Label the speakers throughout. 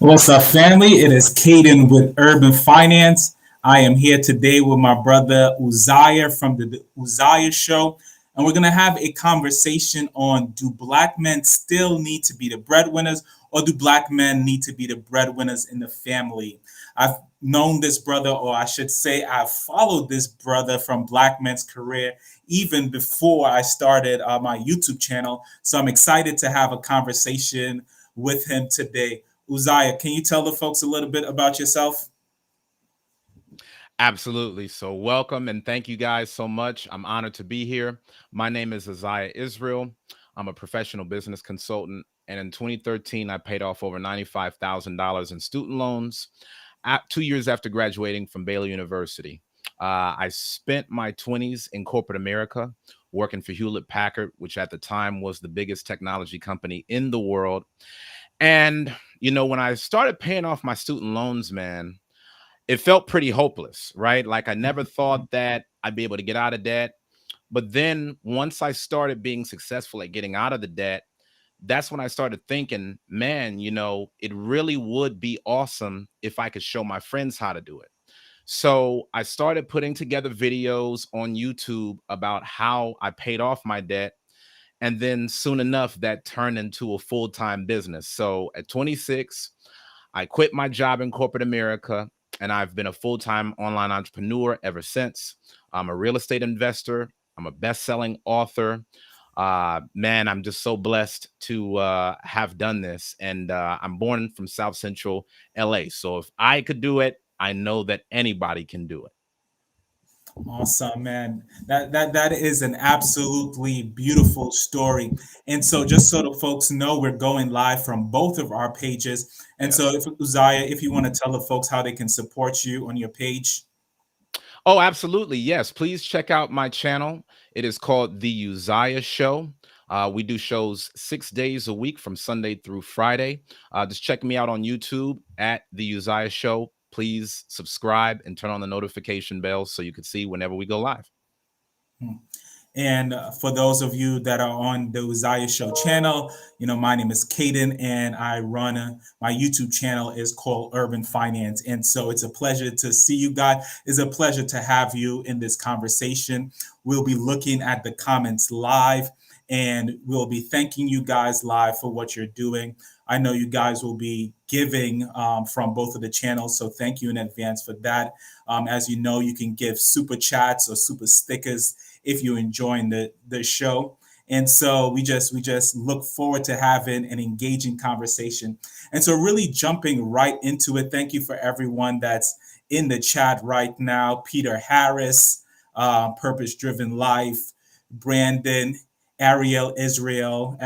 Speaker 1: What's up, family? It is Caden with Urban Finance. I am here today with my brother Uzziah from the Uzziah Show, and we're going to have a conversation on do black men still need to be the breadwinners, or do black men need to be the breadwinners in the family? I've known this brother, or I should say, I've followed this brother from Black Men's Career even before I started my YouTube channel. So I'm excited to have a conversation with him today. Uzziah, can you tell the folks a little bit about yourself?
Speaker 2: Absolutely. So welcome and thank you guys so much. I'm honored to be here. My name is Uzziah Israel. I'm a professional business consultant. And in 2013, I paid off over $95,000 in student loans 2 years after graduating from Baylor University. I spent my 20s in corporate America working for Hewlett Packard, which at the time was the biggest technology company in the world. And, when I started paying off my student loans, man, it felt pretty hopeless, right? Like I never thought that I'd be able to get out of debt. But then once I started being successful at getting out of the debt, that's when I started thinking, man, it really would be awesome if I could show my friends how to do it. So I started putting together videos on YouTube about how I paid off my debt. And then soon enough, that turned into a full-time business. So at 26, I quit my job in corporate America, and I've been a full-time online entrepreneur ever since. I'm a real estate investor. I'm a best-selling author. Man, I'm just so blessed to have done this. And I'm born from South Central LA. So if I could do it, I know that anybody can do it.
Speaker 1: Awesome, man. That is an absolutely beautiful story. And so, just so the folks know, we're going live from both of our pages. And so,
Speaker 2: Yes.
Speaker 1: if Uzziah, if you want to tell the folks how they can support you on your page.
Speaker 2: Oh, absolutely. Yes. Please check out my channel. It is called The Uzziah Show. We do shows 6 days a week from Sunday through Friday. Just check me out on YouTube at The Uzziah Show. Please subscribe and turn on the notification bell so you can see whenever we go live.
Speaker 1: And for those of you that are on the Uzziah Show channel, my name is Caden, and I run my YouTube channel is called Urban Finance. And so it's a pleasure to see you guys. It's a pleasure to have you in this conversation. We'll be looking at the comments live, and we'll be thanking you guys live for what you're doing. I know you guys will be giving from both of the channels, so thank you in advance for that. As you know, you can give super chats or super stickers if you're enjoying the show. And so we just look forward to having an engaging conversation. And so really jumping right into it. Thank you for everyone that's in the chat right now. Peter Harris, Purpose Driven Life, Brandon, Ariel Israel.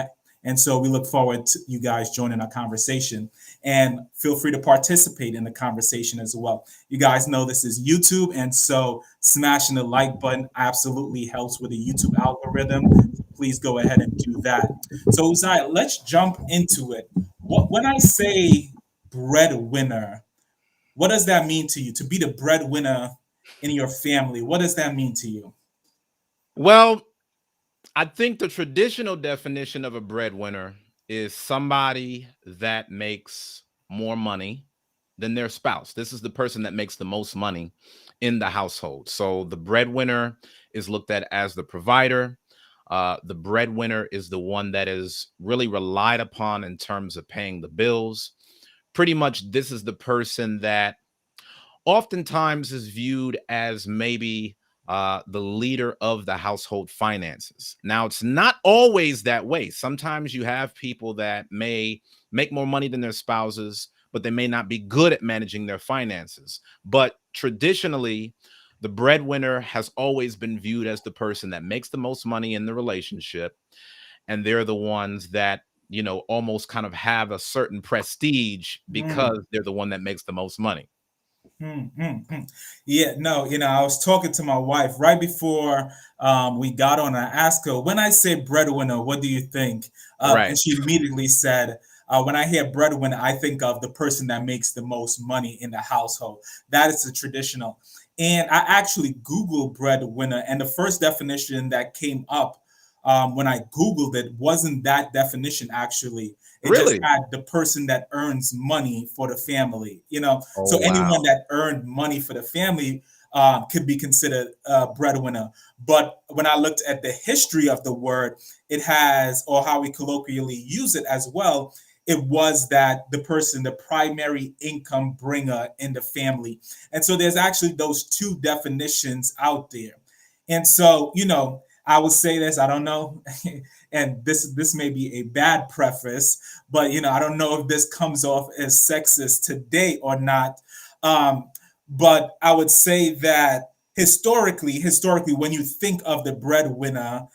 Speaker 1: And so we look forward to you guys joining our conversation, and feel free to participate in the conversation as well. You guys know this is YouTube, and so smashing the like button absolutely helps with the YouTube algorithm. So please go ahead and do that. So Uzziah, let's jump into it. When I say breadwinner, what does that mean to you? To be the breadwinner in your family, what does that mean to you?
Speaker 2: Well, I think the traditional definition of a breadwinner is somebody that makes more money than their spouse. This is the person that makes the most money in the household. So the breadwinner is looked at as the provider. The breadwinner is the one that is really relied upon in terms of paying the bills. Pretty much, this is the person that oftentimes is viewed as maybe the leader of the household finances. Now, it's not always that way. Sometimes you have people that may make more money than their spouses, but they may not be good at managing their finances. But traditionally, the breadwinner has always been viewed as the person that makes the most money in the relationship. And they're the ones that, almost kind of have a certain prestige
Speaker 1: Mm.
Speaker 2: because they're the one that makes the most money.
Speaker 1: Yeah, no, I was talking to my wife right before we got on. I asked her, when I say breadwinner, what do you think? And
Speaker 2: Right.
Speaker 1: she immediately said, when I hear breadwinner, I think of the person that makes the most money in the household. That is the traditional. And I actually Googled breadwinner, and the first definition that came up when I Googled it, wasn't that definition actually. It just
Speaker 2: Really?
Speaker 1: had the person that earns money for the family, you know.
Speaker 2: Oh,
Speaker 1: So anyone
Speaker 2: wow.
Speaker 1: that earned money for the family could be considered a breadwinner. But when I looked at the history of the word, it has, or how we colloquially use it as well, it was that the person, the primary income bringer in the family. And so there's actually those two definitions out there. And so, you know, I would say this, I don't know, and this may be a bad preface, but you know, I don't know if this comes off as sexist today or not. Um, but I would say that historically, when you think of the breadwinner,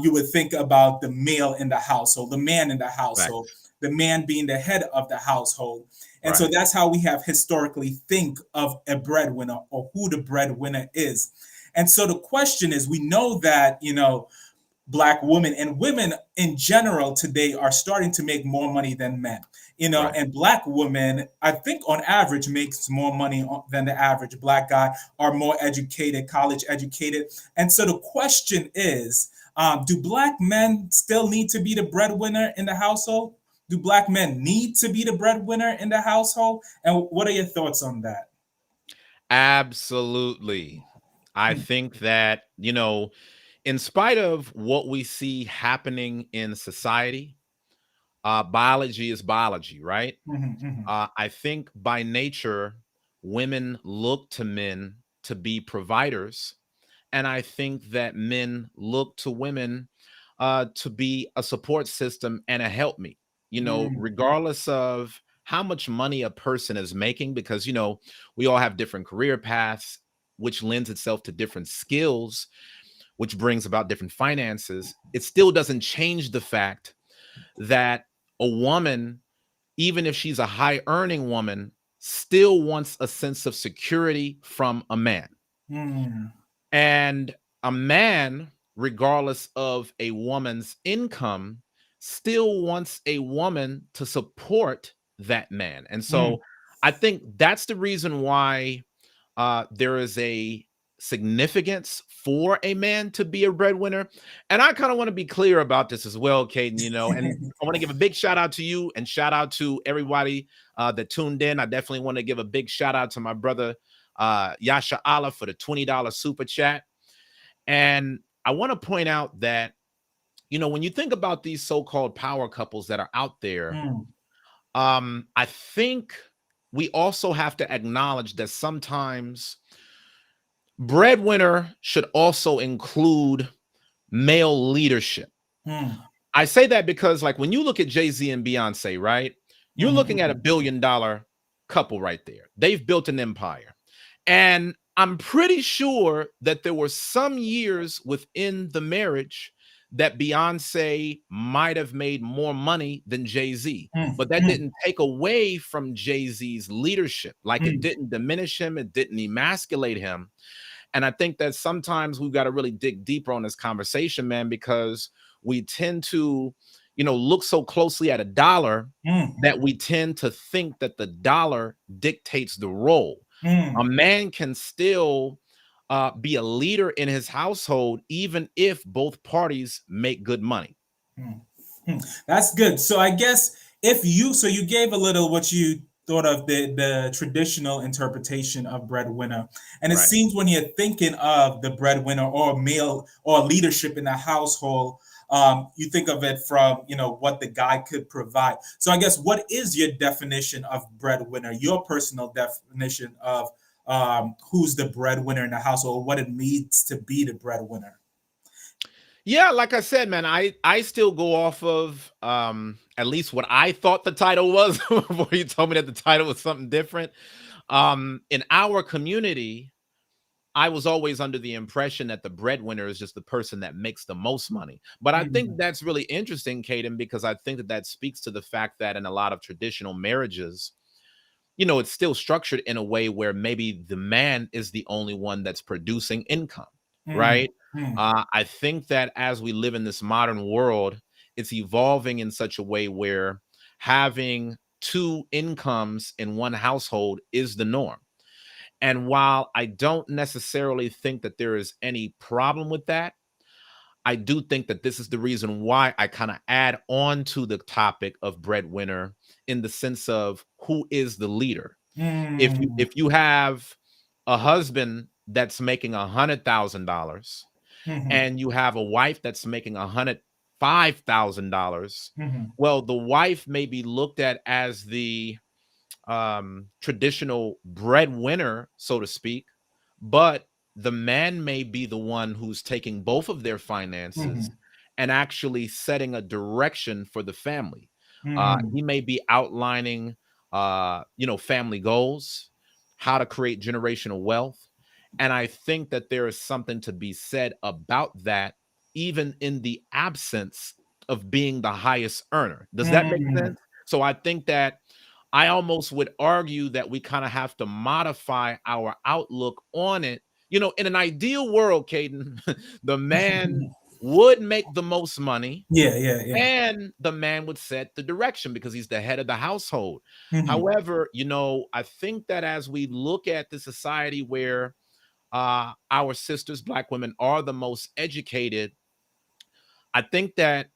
Speaker 1: you would think about the male in the household, the man in the household,
Speaker 2: Facts.
Speaker 1: the man being the head of the household. And so
Speaker 2: Right.
Speaker 1: that's how we have historically think of a breadwinner or who the breadwinner is. And so the question is, we know that, you know, black women and women in general today are starting to make more money than men, you know,
Speaker 2: Right.
Speaker 1: and black women, I think on average makes more money than the average black guy, are more educated, college educated. And so the question is, do black men still need to be the breadwinner in the household? Do black men need to be the breadwinner in the household? And what are your thoughts on that?
Speaker 2: Absolutely. I
Speaker 1: Hmm,
Speaker 2: think that, in spite of what we see happening in society, biology is biology, right?
Speaker 1: mhm, mhm,
Speaker 2: I think by nature, women look to men to be providers. And I think that men look to women to be a support system and a helpmeet,
Speaker 1: mm,
Speaker 2: regardless of how much money a person is making, because, we all have different career paths, which lends itself to different skills, which brings about different finances. It still doesn't change the fact that a woman, even if she's a high earning woman, still wants a sense of security from a man.
Speaker 1: mm,
Speaker 2: And a man, regardless of a woman's income, still wants a woman to support that man. And
Speaker 1: mm,
Speaker 2: so I think that's the reason why there is a significance for a man to be a breadwinner. And I kind of want to be clear about this as well, Caden, and I want to give a big shout out to you and shout out to everybody that tuned in. I definitely want to give a big shout out to my brother, Yasha Allah, for the $20 super chat. And I want to point out that, when you think about these so-called power couples that are out there,
Speaker 1: mm,
Speaker 2: I think we also have to acknowledge that sometimes breadwinner should also include male leadership.
Speaker 1: mm,
Speaker 2: I say that because, like, when you look at Jay-Z and Beyonce, right? You're
Speaker 1: mhm,
Speaker 2: looking at a
Speaker 1: mhm,
Speaker 2: billion-dollar couple right there. They've built an empire. And I'm pretty sure that there were some years within the marriage that Beyonce might have made more money than Jay-Z.
Speaker 1: mm,
Speaker 2: But that
Speaker 1: mm,
Speaker 2: didn't take away from Jay-Z's leadership. Like, it
Speaker 1: mm,
Speaker 2: didn't diminish him, it didn't emasculate him. And I think that sometimes we've got to really dig deeper on this conversation, man, because we tend to, look so closely at a dollar
Speaker 1: mm,
Speaker 2: that we tend to think that the dollar dictates the role. A
Speaker 1: mm,
Speaker 2: man can still be a leader in his household, even if both parties make good money.
Speaker 1: mm. That's good. So I guess if you, so you gave a little what you thought of the traditional interpretation of breadwinner, and it
Speaker 2: Right.
Speaker 1: seems when you're thinking of the breadwinner or male or leadership in the household, you think of it from, you know, what the guy could provide. So I guess what is your definition of breadwinner? Your personal definition of who's the breadwinner in the household, what it means to be the breadwinner.
Speaker 2: Yeah, like I said, man, I still go off of at least what I thought the title was before you told me that the title was something different. In our community, I was always under the impression that the breadwinner is just the person that makes the most money. But I think
Speaker 1: Mm,
Speaker 2: that's really interesting, Caden, because I think that that speaks to the fact that in a lot of traditional marriages, it's still structured in a way where maybe the man is the only one that's producing income,
Speaker 1: mm,
Speaker 2: right?
Speaker 1: mm,
Speaker 2: I think that as we live in this modern world, it's evolving in such a way where having two incomes in one household is the norm. And while I don't necessarily think that there is any problem with that, I do think that this is the reason why I kind of add on to the topic of breadwinner in the sense of who is the leader.
Speaker 1: Mm,
Speaker 2: If you have a husband that's making $100,000
Speaker 1: mhm,
Speaker 2: and you have a wife that's making $105,000,
Speaker 1: mhm,
Speaker 2: well, the wife may be looked at as the traditional breadwinner, so to speak, but the man may be the one who's taking both of their finances
Speaker 1: mhm,
Speaker 2: and actually setting a direction for the family.
Speaker 1: mhm,
Speaker 2: He may be outlining, family goals, how to create generational wealth. And I think that there is something to be said about that, even in the absence of being the highest earner. Does that make
Speaker 1: mm.
Speaker 2: sense? So I think that I almost would argue that we kind of have to modify our outlook on it. In an ideal world, Caden, the man would make the most money
Speaker 1: Yeah, yeah, yeah.
Speaker 2: and the man would set the direction because he's the head of the household.
Speaker 1: Mhm,
Speaker 2: However, I think that as we look at the society where our sisters, Black women, are the most educated, I think that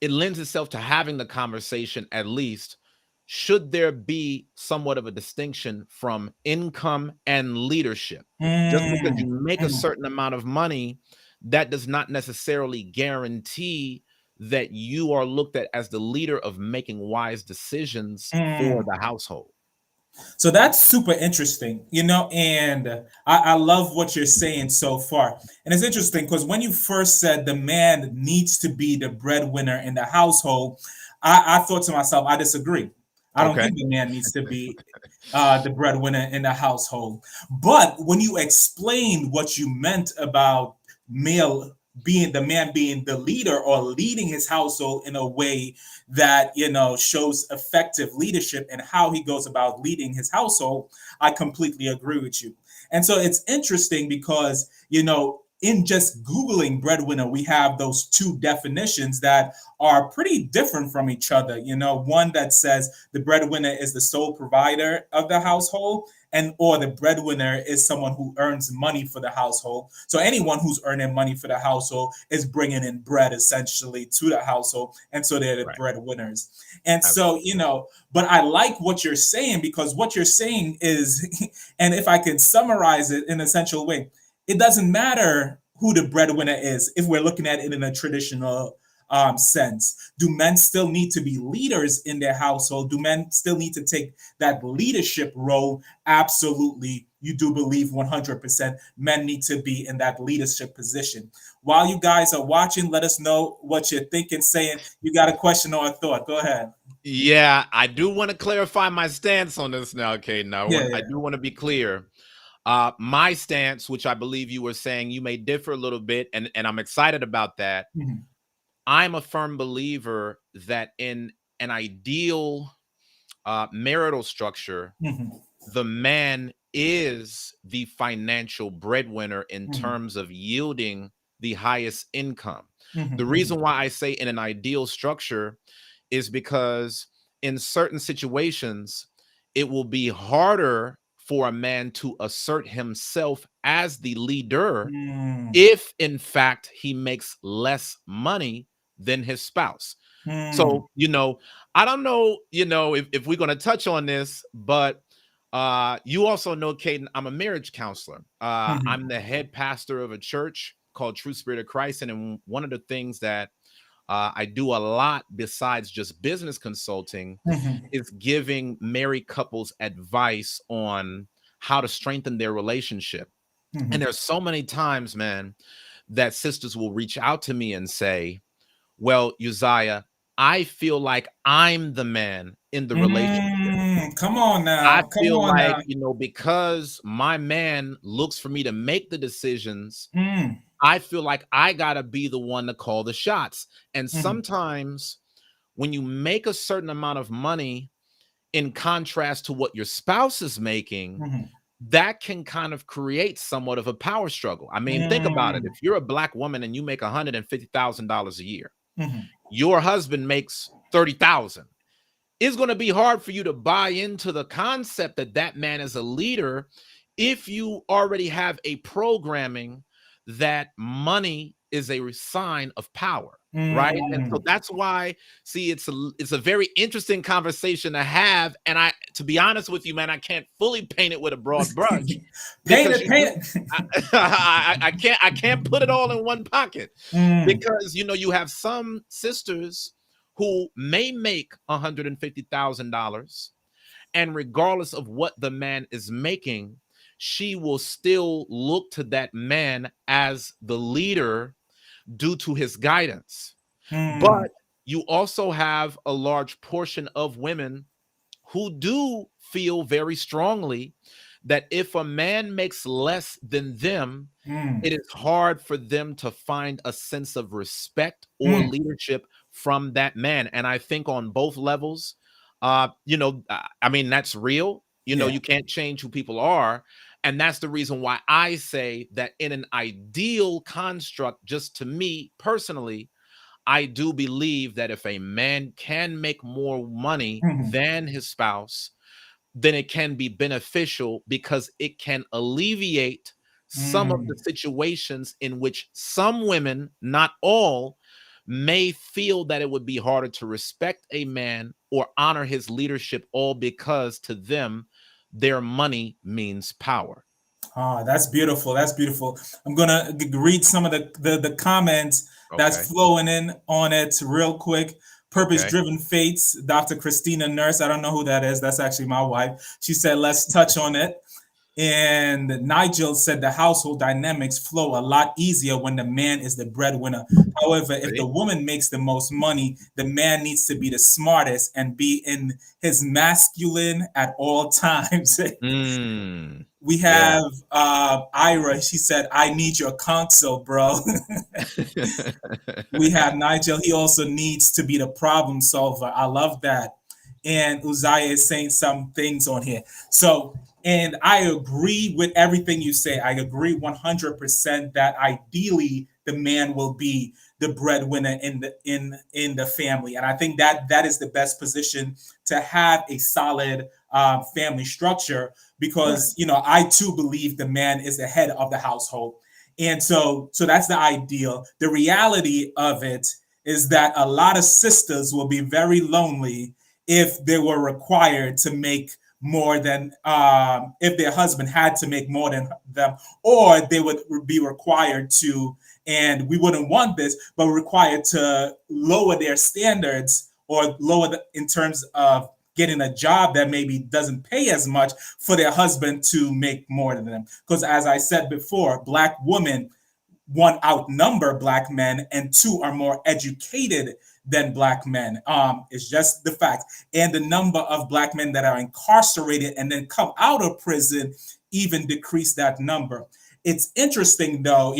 Speaker 2: it lends itself to having the conversation at least. Should there be somewhat of a distinction from income and leadership? Just because
Speaker 1: mm,
Speaker 2: you make a
Speaker 1: mhm,
Speaker 2: certain amount of money, that does not necessarily guarantee that you are looked at as the leader of making wise decisions for
Speaker 1: mm.
Speaker 2: the household.
Speaker 1: So that's super interesting, and I love what you're saying so far. And it's interesting because when you first said the man needs to be the breadwinner in the household, I thought to myself, I disagree. I don't
Speaker 2: Okay.
Speaker 1: think the man needs to be the breadwinner in the household. But when you explained what you meant about male being the man being the leader or leading his household in a way that shows effective leadership and how he goes about leading his household, I completely agree with you. And so it's interesting because in just googling breadwinner, we have those two definitions that are pretty different from each other. One that says the breadwinner is the sole provider of the household, and or the breadwinner is someone who earns money for the household. So anyone who's earning money for the household is bringing in bread essentially to the household, and so they're the
Speaker 2: Right.
Speaker 1: breadwinners. And so
Speaker 2: Absolutely.
Speaker 1: but I like what you're saying, because what you're saying is and if I can summarize it in an essential way, it doesn't matter who the breadwinner is if we're looking at it in a traditional sense. Do men still need to be leaders in their household? Do men still need to take that leadership role? Absolutely. You do believe 100% men need to be in that leadership position. While you guys are watching, let us know what you're thinking, saying you got a question or a thought. Go ahead.
Speaker 2: Yeah, I do want to clarify my stance on this now, Caden.
Speaker 1: Yeah,
Speaker 2: I
Speaker 1: yeah.
Speaker 2: do want to be clear. My stance, which I believe you were saying you may differ a little bit, and I'm excited about that.
Speaker 1: Mhm,
Speaker 2: I'm a firm believer that in an ideal marital structure,
Speaker 1: mhm,
Speaker 2: the man is the financial breadwinner in
Speaker 1: mhm,
Speaker 2: terms of yielding the highest income.
Speaker 1: mhm,
Speaker 2: The
Speaker 1: mhm,
Speaker 2: reason why I say in an ideal structure is because in certain situations, it will be harder for a man to assert himself as the leader
Speaker 1: mm,
Speaker 2: if, in fact, he makes less money than his spouse.
Speaker 1: mm,
Speaker 2: So, I don't know, if we're going to touch on this, but you also know, Caden, I'm a marriage counselor. I'm
Speaker 1: mhm,
Speaker 2: the head pastor of a church called True Spirit of Christ. And then one of the things that I do a lot besides just business consulting
Speaker 1: mhm,
Speaker 2: is giving married couples advice on how to strengthen their relationship. And
Speaker 1: mhm.
Speaker 2: there's so many times, man, that sisters will reach out to me and say, well, Uzziah, I feel like I'm the man in the relationship.
Speaker 1: Come on
Speaker 2: I
Speaker 1: now. Come
Speaker 2: feel
Speaker 1: on
Speaker 2: like,
Speaker 1: now.
Speaker 2: because my man looks for me to make the decisions,
Speaker 1: Mm,
Speaker 2: I feel like I got to be the one to call the shots. And
Speaker 1: mhm,
Speaker 2: sometimes when you make a certain amount of money in contrast to what your spouse is making,
Speaker 1: mhm,
Speaker 2: that can kind of create somewhat of a power struggle. I mean, think about it.
Speaker 1: mm,
Speaker 2: If you're a Black woman and you make $150,000 a year,
Speaker 1: mhm,
Speaker 2: your husband makes 30,000. It's going to be hard for you to buy into the concept that that man is a leader if you already have a programming that money is a sign of power, right? And so
Speaker 1: Mm.
Speaker 2: that's why, see, it's a very interesting conversation to have. And to be honest with you, man, I can't fully paint it with a broad brush
Speaker 1: Paint
Speaker 2: because
Speaker 1: it,
Speaker 2: you
Speaker 1: paint
Speaker 2: do.
Speaker 1: it.
Speaker 2: I can't put it all in one pocket
Speaker 1: Mm.
Speaker 2: because you have some sisters who may make $150,000, and regardless of what the man is making, she will still look to that man as the leader due to his guidance.
Speaker 1: Mm.
Speaker 2: But you also have a large portion of women who do feel very strongly that if a man makes less than them,
Speaker 1: Mm.
Speaker 2: it is hard for them to find a sense of respect or
Speaker 1: Mm.
Speaker 2: leadership from that man. And I think on both levels, I mean, that's real.
Speaker 1: Yeah.
Speaker 2: You can't change who people are. And that's the reason why I say that in an ideal construct, just to me personally, I do believe that if a man can make more money
Speaker 1: Mhm.
Speaker 2: than his spouse, then it can be beneficial because it can alleviate some of the
Speaker 1: Mm.
Speaker 2: situations in which some women, not all, may feel that it would be harder to respect a man or honor his leadership, all because to them, their money means power.
Speaker 1: Ah, that's beautiful. That's beautiful. I'm gonna read some of the comments that's
Speaker 2: Okay.
Speaker 1: flowing in on it real quick. Purpose
Speaker 2: Okay.
Speaker 1: driven fates, Dr. Christina Nurse. I don't know who that is. That's actually my wife. She said, let's touch on it. And Nigel said the household dynamics flow a lot easier when the man is the breadwinner. However, if the
Speaker 2: See?
Speaker 1: woman makes the most money, the man needs to be the smartest and be in his masculine at all times.
Speaker 2: Mm,
Speaker 1: We
Speaker 2: yeah.
Speaker 1: have Ira. She said, I need your counsel, bro. We have Nigel. He also needs to be the problem solver. I love that. And Uzziah is saying some things on here. So, and I agree with everything you say. I agree 100% that ideally the man will be the breadwinner in the family, and I think that that is the best position to have a solid family structure
Speaker 2: Right.
Speaker 1: because I too believe the man is the head of the household, and so that's the ideal. The reality of it is that a lot of sisters will be very lonely if they were required to make more than if their husband had to make more than them, or they would be required to, and we wouldn't want this, but required to lower their standards or lower in terms of getting a job that maybe doesn't pay as much for their husband to make more than them. Because as I said before, black women, one, outnumber black men, and two, are more educated than black men. It's just the fact. And the number of black men that are incarcerated and then come out of prison even decrease that number. It's interesting though,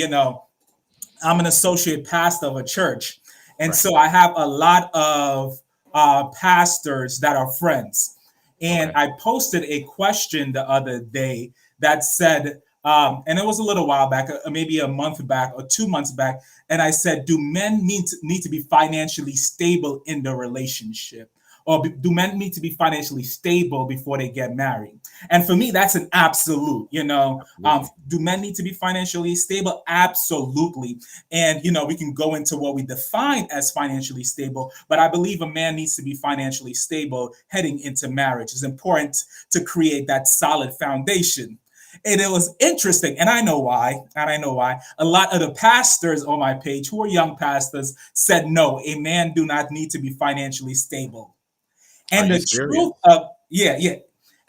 Speaker 1: I'm an associate pastor of a church. And
Speaker 2: Right.
Speaker 1: so I have a lot of pastors that are friends. And
Speaker 2: Okay.
Speaker 1: I posted a question the other day that said, and it was a little while back, maybe a month back or 2 months back. And I said, do men need to be financially stable in the relationship? Or do men need to be financially stable before they get married? And for me, that's an absolute.
Speaker 2: Absolutely.
Speaker 1: Do men need to be financially stable? Absolutely. And we can go into what we define as financially stable, but I believe a man needs to be financially stable heading into marriage. It's important to create that solid foundation. And it was interesting, and I know why. And I know why. A lot of the pastors on my page, who are young pastors, said no, a man do not need to be financially stable.
Speaker 2: Are
Speaker 1: And
Speaker 2: you
Speaker 1: the
Speaker 2: serious?
Speaker 1: truth of, yeah, yeah.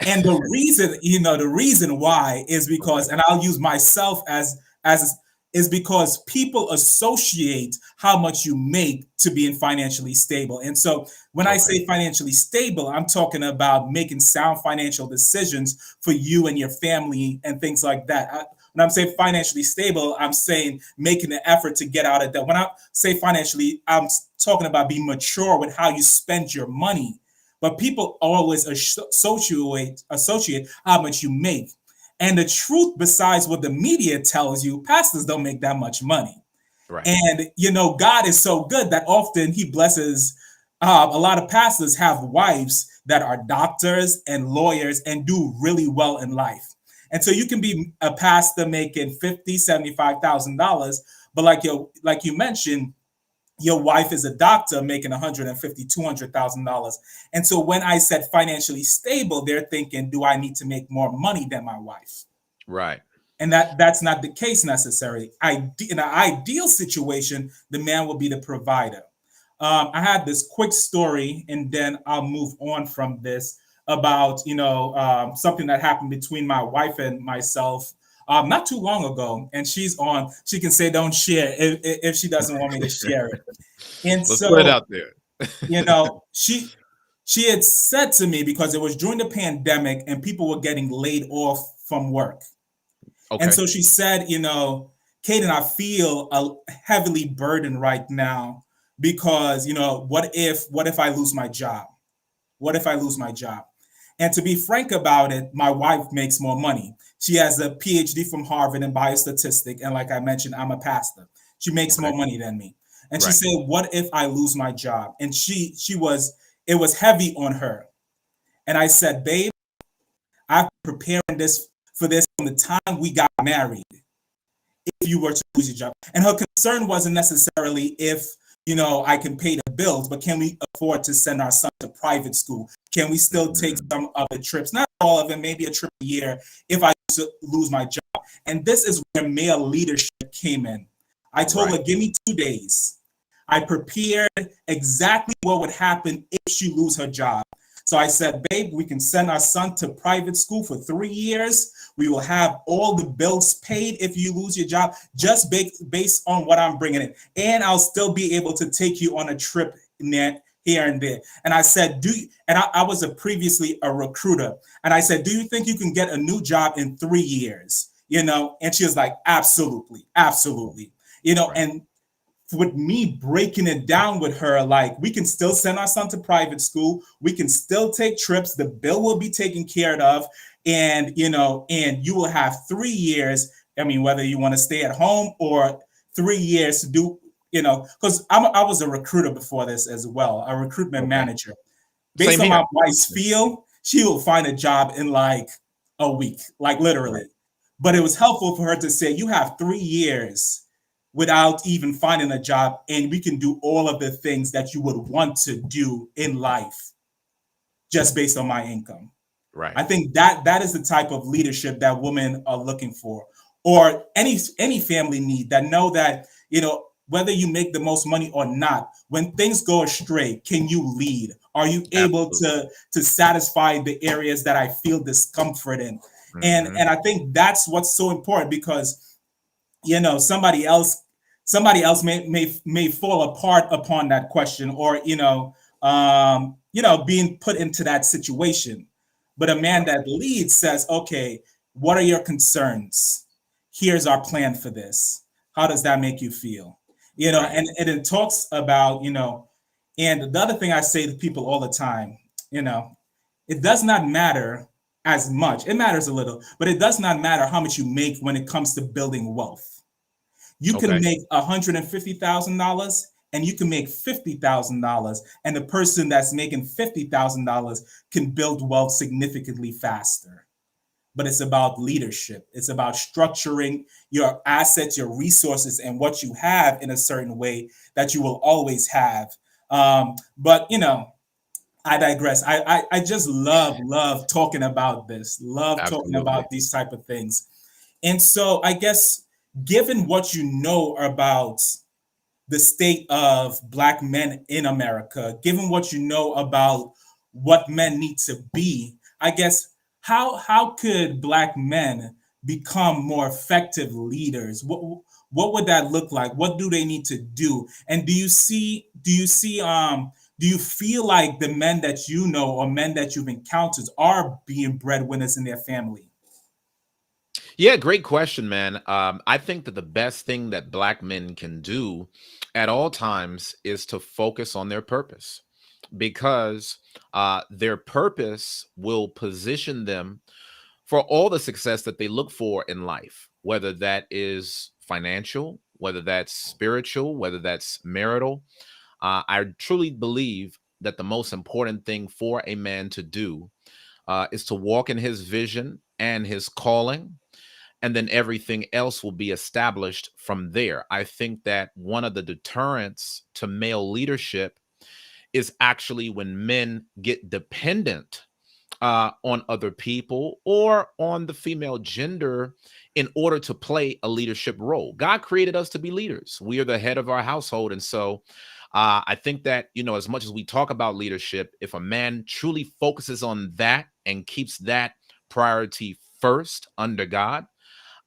Speaker 1: And the reason, the reason why is
Speaker 2: Okay.
Speaker 1: because, and I'll use myself as is because people associate how much you make to being financially stable. And so when I
Speaker 2: Okay.
Speaker 1: say financially stable, I'm talking about making sound financial decisions for you and your family and things like that. When I'm saying financially stable, I'm saying making an effort to get out of debt. When I say financially, I'm talking about being mature with how you spend your money, but people always associate how much you make. And the truth, besides what the media tells you, pastors don't make that much money.
Speaker 2: Right.
Speaker 1: And God is so good that often He blesses. A lot of pastors have wives that are doctors and lawyers and do really well in life. And so you can be a pastor making $50,000, $75,000, But like you mentioned, your wife is a doctor making 150, $200,000. And so when I said financially stable, they're thinking, do I need to make more money than my wife?
Speaker 2: Right.
Speaker 1: And that's not the case necessarily. In an ideal situation, the man will be the provider. I had this quick story, and then I'll move on from this about something that happened between my wife and myself not too long ago. And she's on. She can say don't share if she doesn't want me to share it. And
Speaker 2: Let's put it
Speaker 1: so
Speaker 2: out there.
Speaker 1: you know, she had said to me, because it was during the pandemic and people were getting laid off from work. And
Speaker 2: Okay.
Speaker 1: so she said, Kaden, I feel heavily burdened right now because, what if I lose my job? What if I lose my job? And to be frank about it, my wife makes more money. She has a PhD from Harvard in biostatistic. And like I mentioned, I'm a pastor. She makes
Speaker 2: Okay.
Speaker 1: more money than me. And she
Speaker 2: Right.
Speaker 1: said, what if I lose my job? And it was heavy on her. And I said, babe, I've been preparing this from the time we got married. If you were to lose your job. And her concern wasn't necessarily if, I can pay the bills, but can we afford to send our son to private school? Can we still take
Speaker 2: Mhm.
Speaker 1: some of the trips? Not all of them, maybe a trip a year if I lose my job. And this is where male leadership came in. I told
Speaker 2: Right.
Speaker 1: her, give me 2 days. I prepared exactly what would happen if she lose her job. So I said, babe, we can send our son to private school for 3 years. We will have all the bills paid if you lose your job, just based on what I'm bringing in. And I'll still be able to take you on a trip here and there. And I said, I was previously a recruiter. And I said, do you think you can get a new job in 3 years? And she was like, absolutely, absolutely.
Speaker 2: Right.
Speaker 1: And with me breaking it down with her, like, we can still send our son to private school, we can still take trips, the bill will be taken care of, and you will have 3 years. I mean, whether you want to stay at home or 3 years to do, because I was a recruiter before this as well, a recruitment
Speaker 2: Okay.
Speaker 1: manager. Based
Speaker 2: Same
Speaker 1: on my
Speaker 2: here.
Speaker 1: wife's feel, she will find a job in like a week, like
Speaker 2: Right.
Speaker 1: literally. But it
Speaker 2: Right.
Speaker 1: was helpful for her to say, you have 3 years without even finding a job, and we can do all of the things that you would want to do in life just based on my income.
Speaker 2: Right.
Speaker 1: I think that is the type of leadership that women are looking for, or any family need, that know that, whether you make the most money or not, when things go astray, can you lead? Are you able
Speaker 2: Absolutely.
Speaker 1: to satisfy the areas that I feel discomfort in? And
Speaker 2: Mhm.
Speaker 1: and I think that's what's so important, because somebody else may fall apart upon that question, or being put into that situation. But a man
Speaker 2: Right.
Speaker 1: that leads says, okay, what are your concerns? Here's our plan for this. How does that make you feel?
Speaker 2: Right.
Speaker 1: And it talks about, and the other thing I say to people all the time, you know it does not matter as much. It matters a little, but it does not matter how much you make when it comes to building wealth. You can
Speaker 2: Okay.
Speaker 1: make $150,000 and you can make $50,000, and the person that's making $50,000 can build wealth significantly faster. But it's about leadership. It's about structuring your assets, your resources, and what you have in a certain way that you will always have. But I digress. I just love talking about this. Love talking
Speaker 2: Absolutely.
Speaker 1: about these type of things. And so I guess, given what you know about the state of Black men in America, given what you know about what men need to be, I guess, how could Black men become more effective leaders? What would that look like? What do they need to do? And do you feel like the men that you know, or men that you've encountered, are being breadwinners in their family?
Speaker 2: Yeah, great question, man. I think that the best thing that Black men can do at all times is to focus on their purpose, because their purpose will position them for all the success that they look for in life, whether that is financial, whether that's spiritual, whether that's marital. I truly believe that the most important thing for a man to do is to walk in his vision and his calling, and then everything else will be established from there. I think that one of the deterrents to male leadership is actually when men get dependent on other people or on the female gender in order to play a leadership role. God created us to be leaders. We are the head of our household. And so I think that, as much as we talk about leadership, if a man truly focuses on that and keeps that priority first under God,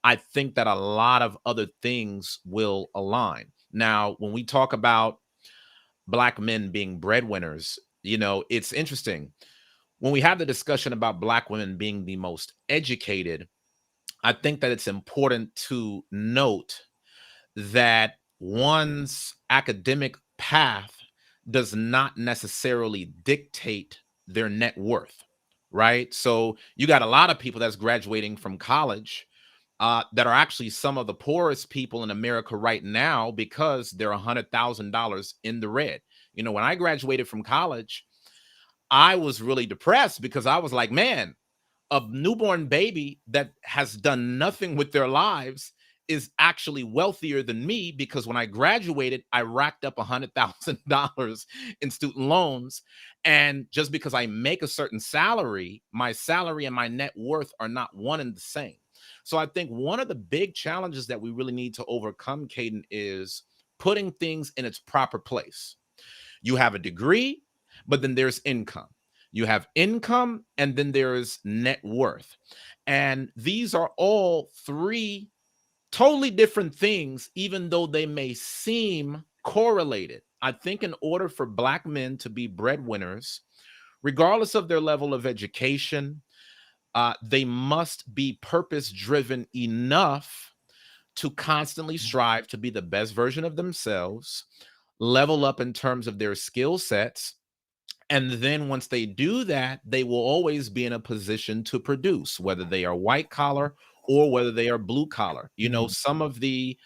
Speaker 2: I think that a lot of other things will align. Now, when we talk about Black men being breadwinners, it's interesting. When we have the discussion about Black women being the most educated, I think that it's important to note that one's academic path does not necessarily dictate their net worth, right? So you got a lot of people that's graduating from college that are actually some of the poorest people in America right now because they're $100,000 in the red. When I graduated from college, I was really depressed because I was like, man, a newborn baby that has done nothing with their lives is actually wealthier than me because when I graduated, I racked up $100,000 in student loans. And just because I make a certain salary, my salary and my net worth are not one and the same. So I think one of the big challenges that we really need to overcome, Caden, is putting things in its proper place. You have a degree, but then there's income. You have income, and then there's net worth. And these are all three totally different things, even though they may seem correlated. I think in order for Black men to be breadwinners, regardless of their level of education, they must be purpose driven enough to constantly strive to be the best version of themselves, level up in terms of their skill sets, and then once they do that, they will always be in a position to produce, whether they are white collar or whether they are blue collar.
Speaker 1: Mm,
Speaker 2: Some of the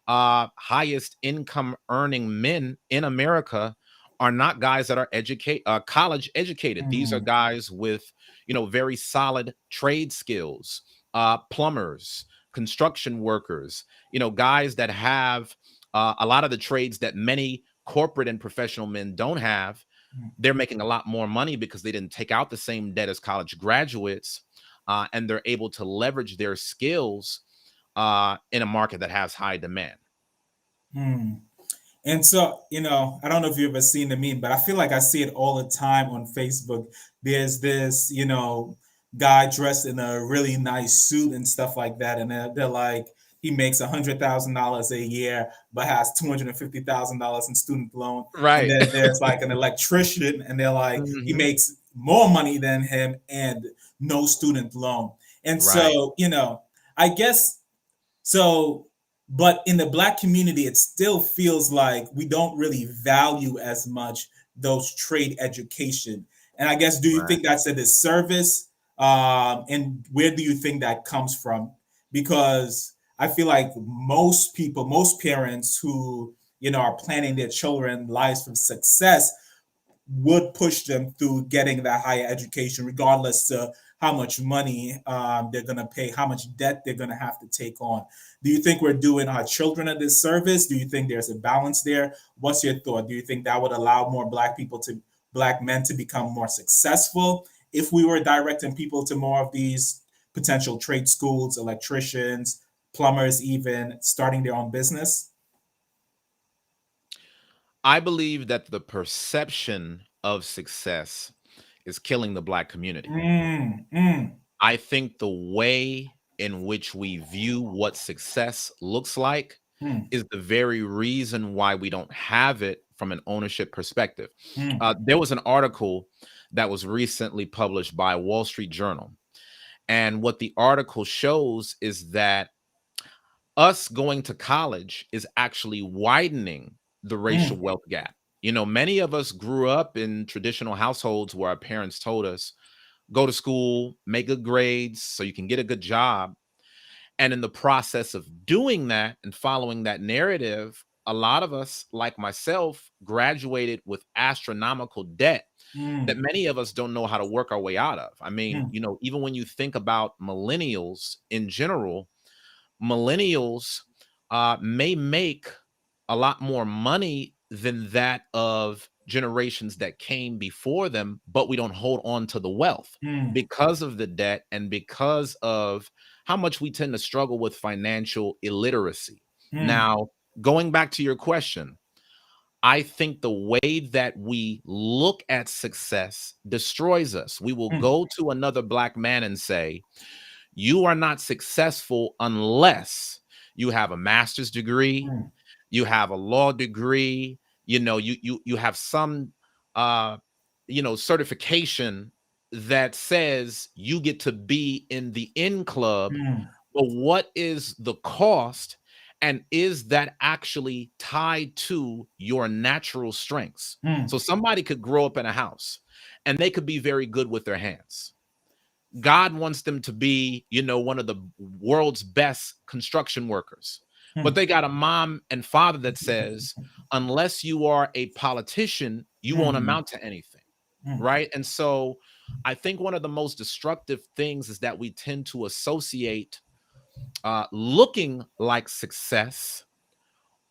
Speaker 2: highest income earning men in America are not guys that are college educated. These are
Speaker 1: mm,
Speaker 2: guys with, very solid trade skills, plumbers, construction workers, guys that have a lot of the trades that many corporate and professional men don't have.
Speaker 1: mm,
Speaker 2: They're making a lot more money because they didn't take out the same debt as college graduates, and they're able to leverage their skills in a market that has high demand.
Speaker 1: mm. And so, I don't know if you've ever seen the meme, but I feel like I see it all the time on Facebook. There's this, guy dressed in a really nice suit and stuff like that. And they're like, he makes $100,000 a year, but has $250,000 in student loan. And
Speaker 2: Right.
Speaker 1: then there's like an electrician, and they're like, he
Speaker 2: Hmm.
Speaker 1: makes more money than him and no student loan. And
Speaker 2: Right.
Speaker 1: so, I guess so, but in the Black community, it still feels like we don't really value as much those trade education. And I guess, do you
Speaker 2: Right.
Speaker 1: think that's a disservice? And where do you think that comes from? Because I feel like most people, most parents who, are planning their children lives for success would push them through getting that higher education, regardless to how much money they're going to pay, how much debt they're going to have to take on. Do you think we're doing our children a disservice? Do you think there's a balance there? What's your thought? Do you think that would allow more Black men to become more successful if we were directing people to more of these potential trade schools, electricians, plumbers, even starting their own business?
Speaker 2: I believe that the perception of success is killing the Black community.
Speaker 1: Mm, mm,
Speaker 2: I think the way in which we view what success looks like
Speaker 1: mm,
Speaker 2: is the very reason why we don't have it from an ownership perspective.
Speaker 1: mm,
Speaker 2: There was an article that was recently published by Wall Street Journal. And what the article shows is that us going to college is actually widening the racial
Speaker 1: mm,
Speaker 2: wealth gap. Many of us grew up in traditional households where our parents told us, go to school, make good grades so you can get a good job. And in the process of doing that and following that narrative, a lot of us, like myself, graduated with astronomical debt that
Speaker 1: mm,
Speaker 2: many of us don't know how to work our way out of. I mean,
Speaker 1: mm,
Speaker 2: even when you think about millennials in general, Millennials may make a lot more money than that of generations that came before them, but we don't hold on to the wealth
Speaker 1: mm,
Speaker 2: because of the debt and because of how much we tend to struggle with financial illiteracy.
Speaker 1: mm,
Speaker 2: Now, going back to your question, I think the way that we look at success destroys us. We will
Speaker 1: mm,
Speaker 2: go to another Black man and say, you are not successful unless you have a master's degree,
Speaker 1: mm,
Speaker 2: you have a law degree, you have some uh certification that says you get to be in the in club.
Speaker 1: mm,
Speaker 2: But what is the cost, and is that actually tied to your natural strengths?
Speaker 1: mm,
Speaker 2: So somebody could grow up in a house and they could be very good with their hands. God wants them to be, one of the world's best construction workers. But
Speaker 1: mm,
Speaker 2: they got a mom and father that says, unless you are a politician, you won't
Speaker 1: mm,
Speaker 2: amount to anything.
Speaker 1: mm,
Speaker 2: Right. And so I think one of the most destructive things is that we tend to associate looking like success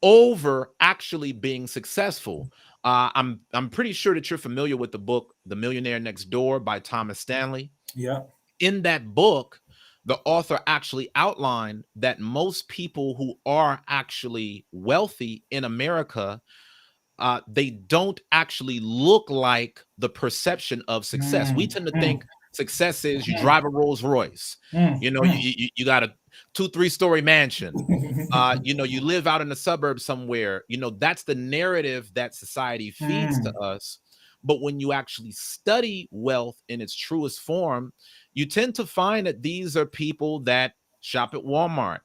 Speaker 2: over actually being successful. I'm pretty sure that you're familiar with the book The Millionaire Next Door by Thomas Stanley.
Speaker 1: yeah,
Speaker 2: In that book, the author actually outlined that most people who are actually wealthy in America, they don't actually look like the perception of success. We
Speaker 1: mm,
Speaker 2: tend to
Speaker 1: mm,
Speaker 2: think success is you
Speaker 1: mm,
Speaker 2: drive a Rolls Royce,
Speaker 1: mm,
Speaker 2: you got a 2-3 story mansion,
Speaker 1: mm,
Speaker 2: you live out in the suburbs somewhere. That's the narrative that society feeds to
Speaker 1: mm,
Speaker 2: us. But when you actually study wealth in its truest form, you tend to find that these are people that shop at Walmart.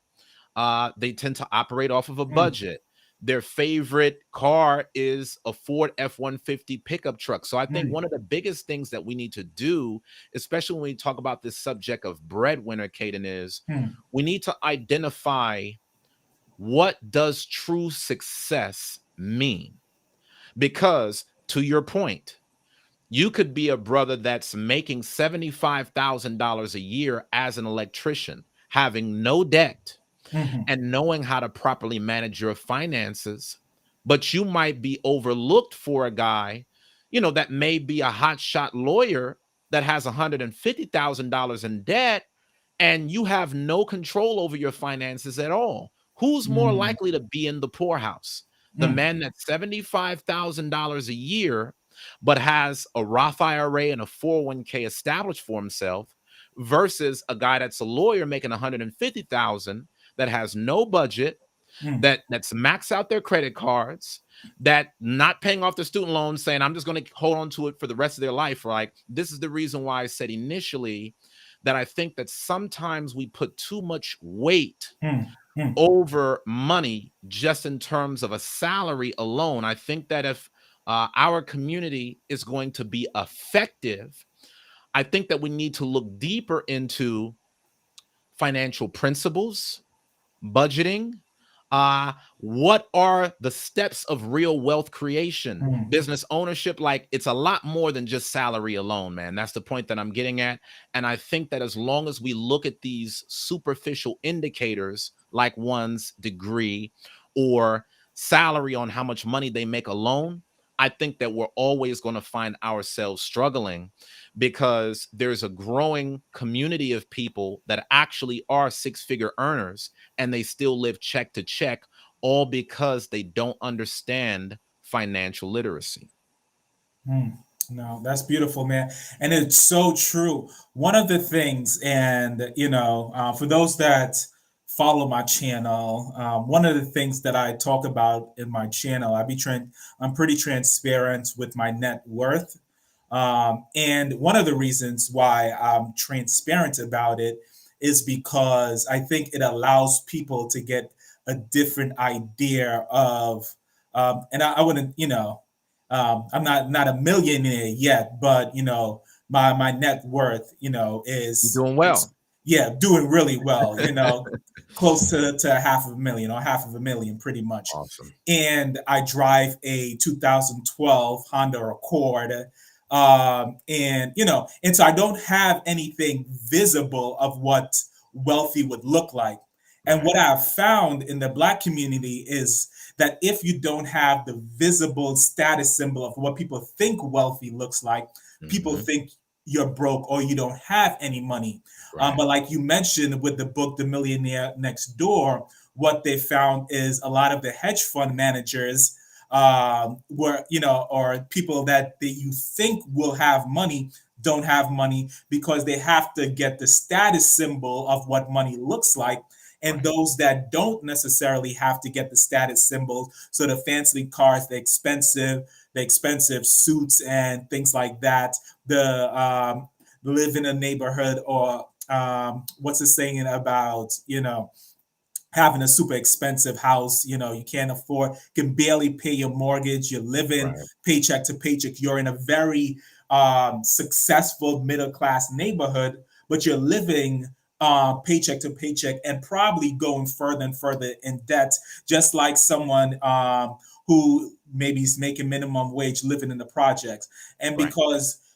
Speaker 2: They tend to operate off of a
Speaker 1: mm,
Speaker 2: budget. Their favorite car is a Ford F-150 pickup truck. So I think
Speaker 1: mm,
Speaker 2: one of the biggest things that we need to do, especially when we talk about this subject of breadwinner, Caden, is
Speaker 1: mm,
Speaker 2: we need to identify what does true success mean? Because to your point, you could be a brother that's making $75,000 a year as an electrician, having no debt
Speaker 1: mhm,
Speaker 2: and knowing how to properly manage your finances, but you might be overlooked for a guy, that may be a hotshot lawyer that has $150,000 in debt, and you have no control over your finances at all. Who's more
Speaker 1: mm,
Speaker 2: likely to be in the poorhouse? The
Speaker 1: mm,
Speaker 2: man that's $75,000 a year, but has a Roth IRA and a 401k established for himself, versus a guy that's a lawyer making 150,000 that has no budget,
Speaker 1: mm,
Speaker 2: that's maxed out their credit cards, that not paying off their student loans, saying I'm just going to hold on to it for the rest of their life. Like, this is the reason why I said initially that I think that sometimes we put too much weight
Speaker 1: mm, mm,
Speaker 2: over money just in terms of a salary alone. I think that if our community is going to be effective, I think that we need to look deeper into financial principles, budgeting. What are the steps of real wealth creation,
Speaker 1: mm,
Speaker 2: business ownership? Like, it's a lot more than just salary alone, man. That's the point that I'm getting at. And I think that as long as we look at these superficial indicators, like one's degree or salary on how much money they make alone, I think that we're always going to find ourselves struggling, because there's a growing community of people that actually are six-figure earners and they still live check to check, all because they don't understand financial literacy.
Speaker 1: mm. No, that's beautiful, man. And it's so true. One of the things, and for those that follow my channel, one of the things that I talk about in my channel, I'm pretty transparent with my net worth. And one of the reasons why I'm transparent about it is because I think it allows people to get a different idea of, and I wouldn't, I'm not a millionaire yet, but my net worth,
Speaker 2: You're
Speaker 1: is
Speaker 2: doing
Speaker 1: is
Speaker 2: well.
Speaker 1: yeah, doing really well, close to half of a million or half of a million pretty much.
Speaker 2: Awesome.
Speaker 1: And I drive a 2012 Honda Accord. And so I don't have anything visible of what wealthy would look like. And
Speaker 2: Right.
Speaker 1: what I've found in the Black community is that if you don't have the visible status symbol of what people think wealthy looks like, people
Speaker 2: Hmm.
Speaker 1: think you're broke or you don't have any money.
Speaker 2: Right.
Speaker 1: But like you mentioned with the book The Millionaire Next Door, what they found is a lot of the hedge fund managers were, or people that you think will have money don't have money because they have to get the status symbol of what money looks like. And
Speaker 2: Right.
Speaker 1: those that don't necessarily have to get the status symbols, so the fancy cars, the expensive suits and things like that, the live in a neighborhood, or what's the saying about, having a super expensive house, you can't afford, can barely pay your mortgage, you're living
Speaker 2: Right.
Speaker 1: paycheck to paycheck, you're in a very successful middle class neighborhood, but you're living paycheck to paycheck and probably going further and further in debt, just like someone who maybe is making minimum wage living in the projects. And
Speaker 2: Right.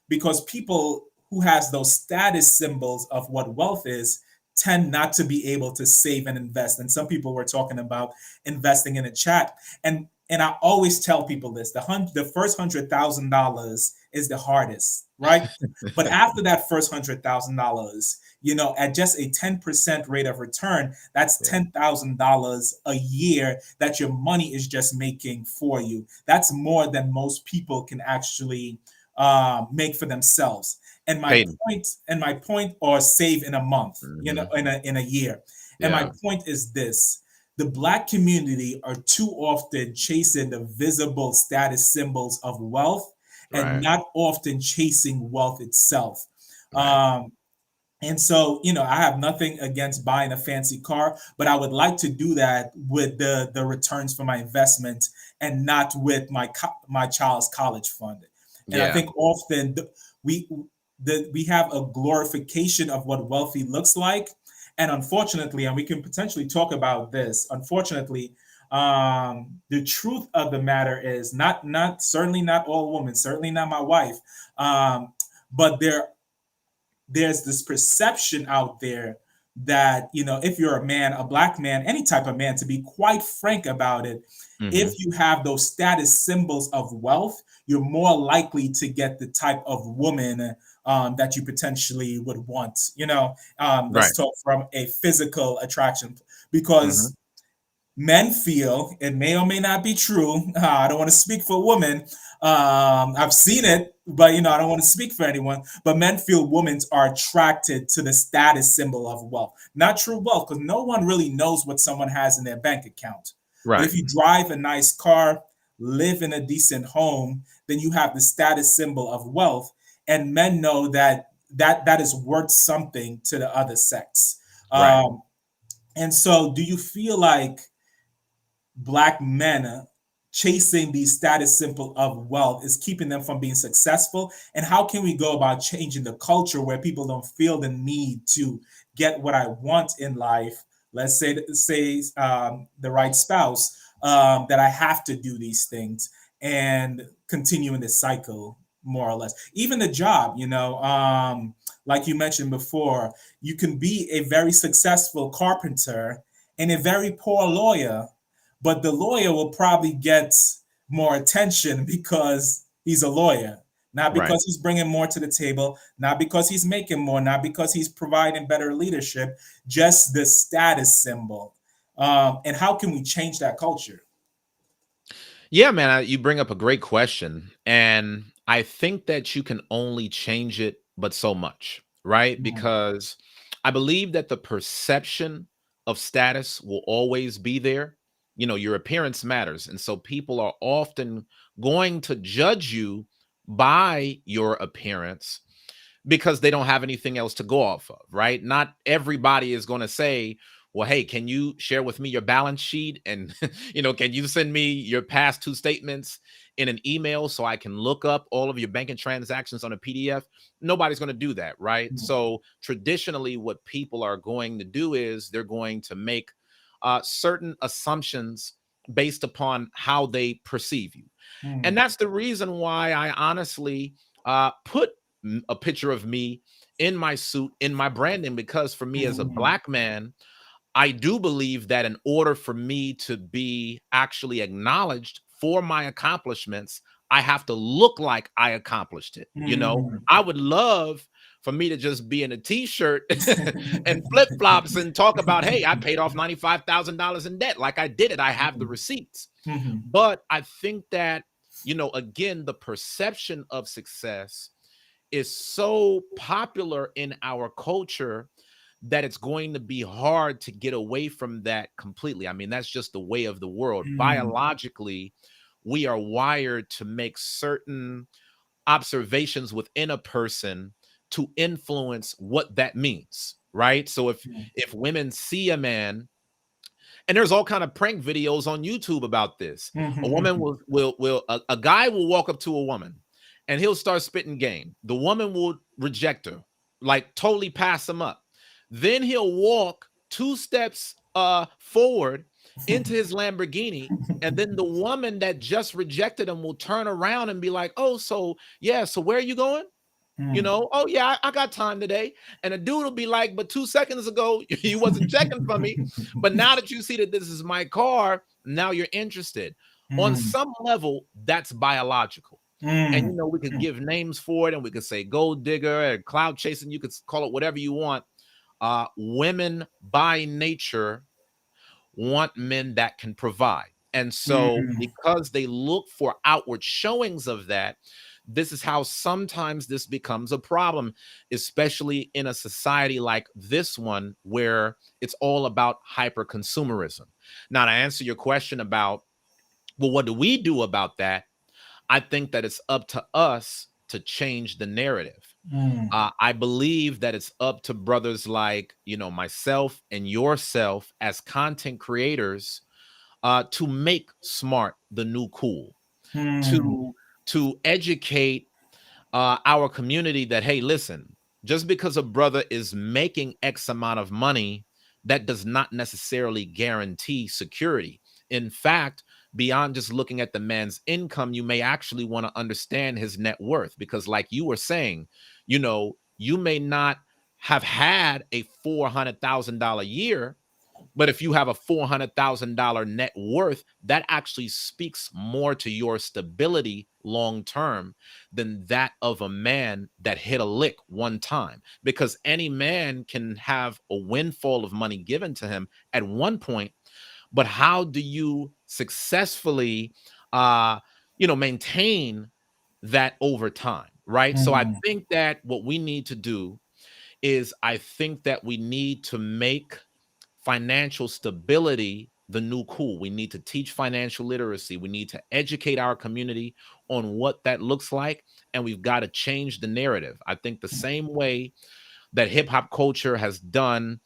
Speaker 1: because people who has those status symbols of what wealth is tend not to be able to save and invest. And some people were talking about investing in a chat. And I always tell people this: the first $100,000 is the hardest, right? But after that first $100,000, at just a 10% rate of return, that's
Speaker 2: Yeah.
Speaker 1: $10,000 a year that your money is just making for you. That's more than most people can actually make for themselves.
Speaker 2: Peyton.
Speaker 1: And my point, or save in a month,
Speaker 2: Hmm.
Speaker 1: in a year. And my
Speaker 2: Yeah.
Speaker 1: point is this: the Black community are too often chasing the visible status symbols of wealth and
Speaker 2: Right.
Speaker 1: not often chasing wealth itself.
Speaker 2: Right.
Speaker 1: Um, and so, I have nothing against buying a fancy car, but I would like to do that with the returns for my investment and not with my child's college fund. And I
Speaker 2: Yeah.
Speaker 1: think often we we have a glorification of what wealthy looks like, and unfortunately, and we can potentially talk about this. Unfortunately, the truth of the matter is not certainly not all women, certainly not my wife, but there's this perception out there that, if you're a man, a Black man, any type of man, to be quite frank about it, if
Speaker 2: Hmm.
Speaker 1: you have those status symbols of wealth, you're more likely to get the type of woman that you potentially would want. Let's
Speaker 2: Right.
Speaker 1: talk from a physical attraction,
Speaker 2: Hmm.
Speaker 1: because men feel, it may or may not be true. I don't want to speak for women. I've seen it, but I don't want to speak for anyone. But men feel women are attracted to the status symbol of wealth, not true wealth, because no one really knows what someone has in their bank account. But
Speaker 2: Right.
Speaker 1: if you drive a nice car, live in a decent home, then you have the status symbol of wealth, and men know that is worth something to the other sex.
Speaker 2: Right.
Speaker 1: And so, do you feel like Black men chasing the status symbol of wealth is keeping them from being successful? And how can we go about changing the culture where people don't feel the need to get what I want in life? Let's say the right spouse, that I have to do these things and continue in this cycle, more or less. Even the job, like you mentioned before, you can be a very successful carpenter and a very poor lawyer, but the lawyer will probably get more attention because he's a lawyer, not
Speaker 2: Right.
Speaker 1: because he's bringing more to the table, not because he's making more, not because he's providing better leadership, just the status symbol. And how can we change that culture?
Speaker 2: Yeah, man, you bring up a great question. And I think that you can only change it, but so much, right?
Speaker 1: Mm,
Speaker 2: Because I believe that the perception of status will always be there. Your appearance matters. And so people are often going to judge you by your appearance because they don't have anything else to go off of, right? Not everybody is going to say, well, hey, can you share with me your balance sheet? And, can you send me your past two statements in an email so I can look up all of your banking transactions on a PDF? Nobody's going to do that, right?
Speaker 1: mm,
Speaker 2: So traditionally, what people are going to do is they're going to make certain assumptions based upon how they perceive you. And
Speaker 1: mm,
Speaker 2: that's the reason why I honestly put a picture of me in my suit, in my branding, because for me as a
Speaker 1: mm,
Speaker 2: Black man, I do believe that in order for me to be actually acknowledged for my accomplishments, I have to look like I accomplished it. You know,
Speaker 1: Mm.
Speaker 2: I would love for me to just be in a t-shirt and flip-flops and talk about, hey, I paid off $95,000 in debt. Like I did it. I have the receipts.
Speaker 1: Mhm.
Speaker 2: But I think that, again, the perception of success is so popular in our culture that it's going to be hard to get away from that completely. I mean, that's just the way of the world.
Speaker 1: Mm.
Speaker 2: Biologically, we are wired to make certain observations within a person to influence what that means, right? So if women see a man, and there's all kind of prank videos on YouTube about this. A woman
Speaker 1: Mhm.
Speaker 2: will a guy will walk up to a woman and he'll start spitting game. The woman will reject her, like totally pass him up. Then he'll walk 2 steps forward into his Lamborghini, and then the woman that just rejected him will turn around and be like, "Oh, so yeah, so where are you going?"
Speaker 1: Mm.
Speaker 2: Oh yeah, I got time today. And a dude will be like, but 2 seconds ago, you wasn't checking for me. But now that you see that this is my car, now you're interested. On
Speaker 1: Mm.
Speaker 2: some level, that's biological. And
Speaker 1: Mm.
Speaker 2: we could
Speaker 1: Mm.
Speaker 2: give names for it, and we could say gold digger and cloud chasing. You could call it whatever you want. Women by nature want men that can provide. And so,
Speaker 1: Mm.
Speaker 2: because they look for outward showings of that, this is how sometimes this becomes a problem, especially in a society like this one, where it's all about hyper consumerism. Now, to answer your question about, well, what do we do about that? I think that it's up to us to change the narrative.
Speaker 1: Mm.
Speaker 2: I believe that it's up to brothers like, myself and yourself as content creators to make smart the new cool,
Speaker 1: Mm.
Speaker 2: to educate our community that, hey, listen, just because a brother is making X amount of money, that does not necessarily guarantee security. In fact, beyond just looking at the man's income, you may actually want to understand his net worth, because like you were saying, you may not have had a $400,000 year, but if you have a $400,000 net worth, that actually speaks more to your stability long term than that of a man that hit a lick one time. Because any man can have a windfall of money given to him at one point, but how do you successfully, maintain that over time, right? So I
Speaker 1: Mm.
Speaker 2: think that what we need to do is, I think that we need to make financial stability the new cool. We need to teach financial literacy. We need to educate our community on what that looks like. And we've got to change the narrative. I think the same way that hip hop culture has done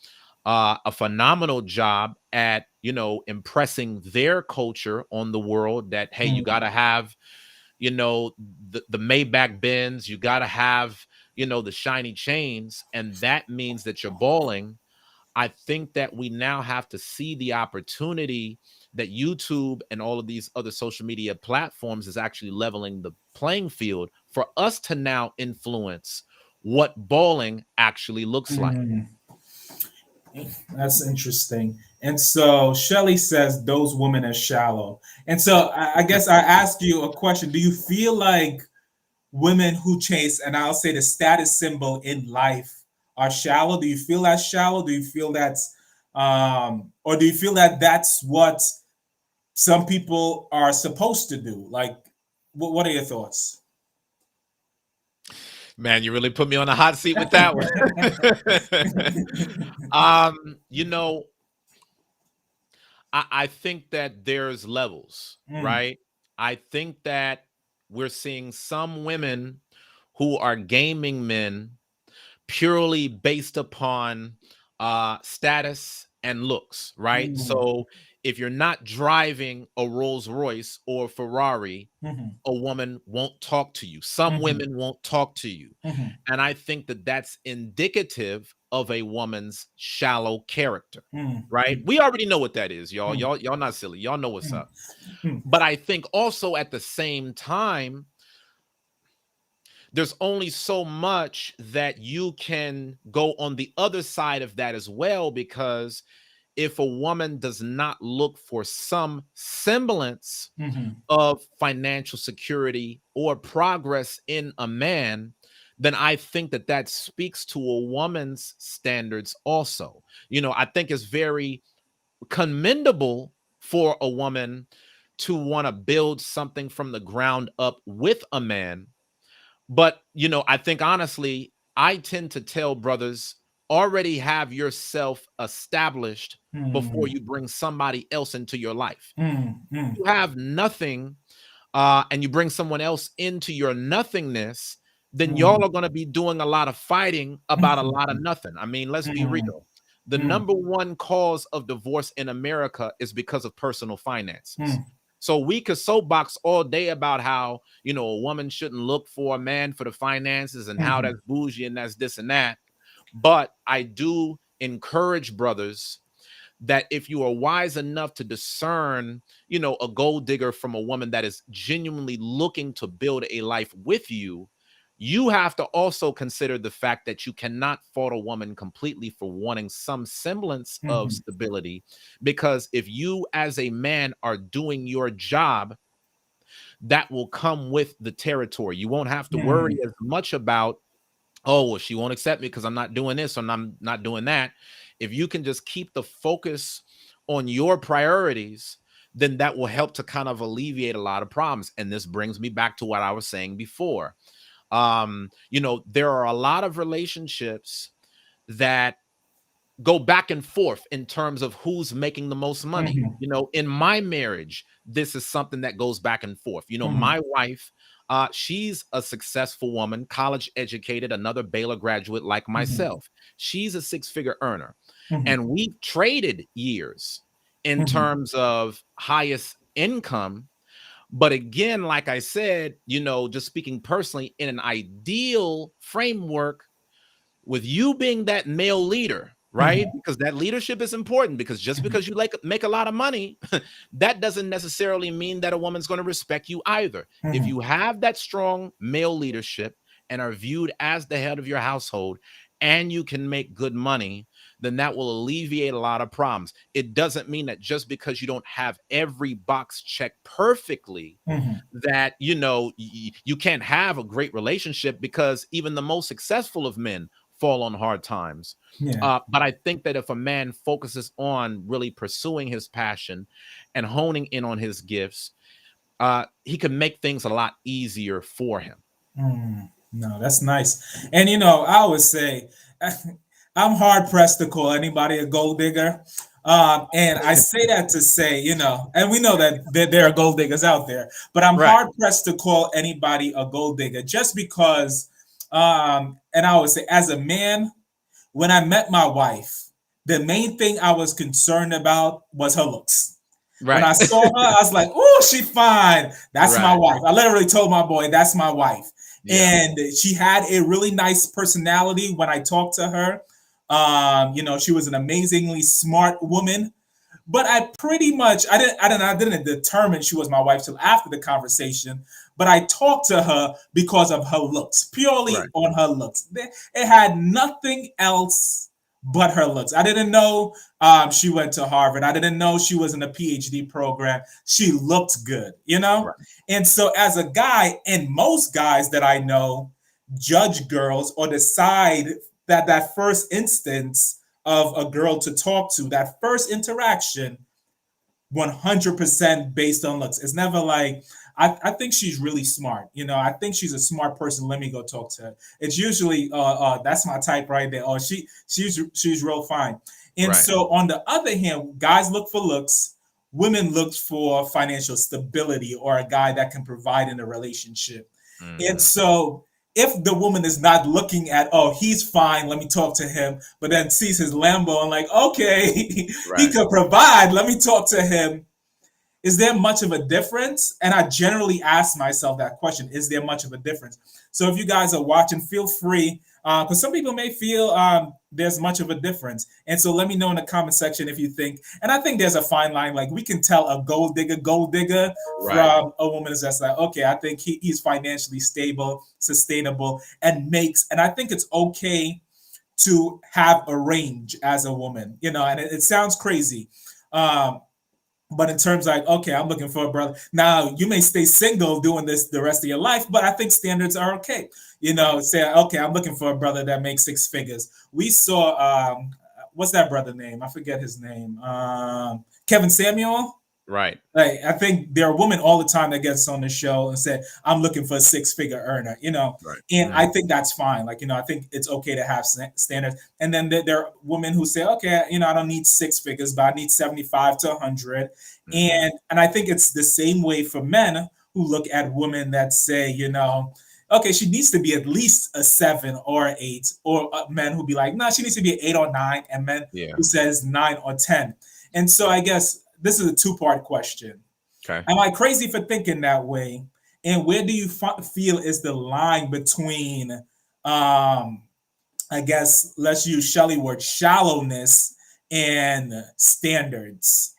Speaker 2: a phenomenal job at, impressing their culture on the world, that, hey, you got
Speaker 1: Mm.
Speaker 2: to have, the Maybach Benz, you got to have, the shiny chains. And that means that you're balling. I think that we now have to see the opportunity that YouTube and all of these other social media platforms is actually leveling the playing field for us to now influence what bowling actually looks like.
Speaker 1: Mm. That's interesting. And so Shelley says those women are shallow. And so I guess I ask you a question. Do you feel like women who chase, and I'll say the status symbol in life, are shallow? Do you feel that's shallow? Do you feel that's, or do you feel that that's what some people are supposed to do? Like, what are your thoughts?
Speaker 2: Man, you really put me on the hot seat with that one. You know, I think that there's levels,
Speaker 1: Mm.
Speaker 2: right? I think that we're seeing some women who are gaming men purely based upon status and looks, right?
Speaker 1: Mm.
Speaker 2: So if you're not driving a Rolls Royce or Ferrari,
Speaker 1: Mhm.
Speaker 2: a woman won't talk to you. Some
Speaker 1: Mhm.
Speaker 2: women won't talk to you.
Speaker 1: Mhm.
Speaker 2: And I think that that's indicative of a woman's shallow character,
Speaker 1: Mhm.
Speaker 2: right? We already know what that is, y'all.
Speaker 1: Mhm.
Speaker 2: Y'all not silly. Y'all know what's
Speaker 1: Mhm.
Speaker 2: up.
Speaker 1: Mhm.
Speaker 2: But I think also at the same time, there's only so much that you can go on the other side of that as well, because if a woman does not look for some semblance
Speaker 1: Mm-hmm.
Speaker 2: of financial security or progress in a man, then I think that that speaks to a woman's standards also. I think it's very commendable for a woman to want to build something from the ground up with a man. But, I think honestly, I tend to tell brothers, already have yourself established before
Speaker 1: Mm-hmm.
Speaker 2: you bring somebody else into your life.
Speaker 1: Mm-hmm.
Speaker 2: You have nothing, and you bring someone else into your nothingness, then y'all are going to be doing a lot of fighting about a lot of nothing. I mean, let's be real. The number one cause of divorce in America is because of personal finances. So we could soapbox all day about how, a woman shouldn't look for a man for the finances and how that's bougie and that's this and that. But I do encourage brothers that if you are wise enough to discern, a gold digger from a woman that is genuinely looking to build a life with you, you have to also consider the fact that you cannot fault a woman completely for wanting some semblance of
Speaker 1: Mm-hmm.
Speaker 2: stability. Because if you as a man are doing your job, that will come with the territory. You won't have to worry as much about, oh, well, she won't accept me because I'm not doing this and I'm not doing that. If you can just keep the focus on your priorities, then that will help to kind of alleviate a lot of problems. And this brings me back to what I was saying before. There are a lot of relationships that go back and forth in terms of who's making the most money.
Speaker 1: Mm-hmm.
Speaker 2: In my marriage, this is something that goes back and forth.
Speaker 1: Mm-hmm.
Speaker 2: My wife, she's a successful woman, college educated, another Baylor graduate like
Speaker 1: Mm-hmm.
Speaker 2: myself. She's a six-figure earner.
Speaker 1: Mm-hmm.
Speaker 2: And we've traded years in
Speaker 1: Mm-hmm.
Speaker 2: terms of highest income. But again, like I said, just speaking personally, in an ideal framework, with you being that male leader, right?
Speaker 1: Mm-hmm.
Speaker 2: Because that leadership is important, because just because you make a lot of money, that doesn't necessarily mean that a woman's going to respect you either. If
Speaker 1: Mm-hmm.
Speaker 2: you have that strong male leadership and are viewed as the head of your household and you can make good money, then that will alleviate a lot of problems. It doesn't mean that just because you don't have every box checked perfectly,
Speaker 1: Mm-hmm.
Speaker 2: that you can't have a great relationship, because even the most successful of men fall on hard times.
Speaker 1: Yeah.
Speaker 2: But I think that if a man focuses on really pursuing his passion and honing in on his gifts, he can make things a lot easier for him.
Speaker 1: No, that's nice. And I always say, I'm hard pressed to call anybody a gold digger. And I say that to say, and we know that there are gold diggers out there, but I'm
Speaker 2: Right.
Speaker 1: hard pressed to call anybody a gold digger just because, and I would say, as a man, when I met my wife, the main thing I was concerned about was her looks. When
Speaker 2: Right.
Speaker 1: I saw her, I was like, "Oh, she fine. That's my
Speaker 2: Right.
Speaker 1: wife." I literally told my boy, "That's my wife."
Speaker 2: Yeah.
Speaker 1: And she had a really nice personality when I talked to her. She was an amazingly smart woman. But I pretty much I didn't determine she was my wife till after the conversation. But I talked to her because of her looks, purely
Speaker 2: Right.
Speaker 1: on her looks. It had nothing else but her looks. I didn't know she went to Harvard. I didn't know she was in a PhD program. She looked good.
Speaker 2: Right.
Speaker 1: And so as a guy, and most guys that I know judge girls or decide that first instance of a girl to talk to, that first interaction, 100% based on looks. It's never like, I think she's really smart. I think she's a smart person. Let me go talk to her. It's usually, that's my type right there. Oh, she's real fine. And
Speaker 2: Right.
Speaker 1: so on the other hand, guys look for looks. Women look for financial stability or a guy that can provide in a relationship. And
Speaker 2: Hmm.
Speaker 1: so if the woman is not looking at, oh, he's fine, let me talk to him, but then sees his Lambo and like, okay, he
Speaker 2: Right.
Speaker 1: could provide, let me talk to him. Is there much of a difference? And I generally ask myself that question: is there much of a difference? So if you guys are watching, feel free, because some people may feel there's much of a difference. And so let me know in the comment section if you think. And I think there's a fine line. Like we can tell a gold digger
Speaker 2: Right.
Speaker 1: from a woman that's like, okay, I think he's financially stable, sustainable, and makes. And I think it's okay to have a range as a woman, and it sounds crazy. Um, but in terms like, okay, I'm looking for a brother. Now you may stay single doing this the rest of your life, but I think standards are okay.
Speaker 2: Right.
Speaker 1: Say, okay, I'm looking for a brother that makes six figures. We saw what's that brother name? I forget his name. Kevin Samuel.
Speaker 2: Right.
Speaker 1: Like, I think there are women all the time that gets on the show and said, "I'm looking for a six-figure earner,"
Speaker 2: Right.
Speaker 1: and I
Speaker 2: Mm-hmm.
Speaker 1: think that's fine. Like, I think it's okay to have standards. And then there are women who say, "Okay, I don't need six figures, but I need 75 to 100."
Speaker 2: Mm-hmm.
Speaker 1: And I think it's the same way for men who look at women that say, okay, she needs to be at least a seven or an eight, or men who be like, no, she needs to be an 8 or 9, and men
Speaker 2: Yeah.
Speaker 1: who says 9 or 10. And so I guess this is a two-part question.
Speaker 2: Okay.
Speaker 1: Am I crazy for thinking that way? And where do you feel is the line between, I guess, let's use Shelley word, shallowness and standards?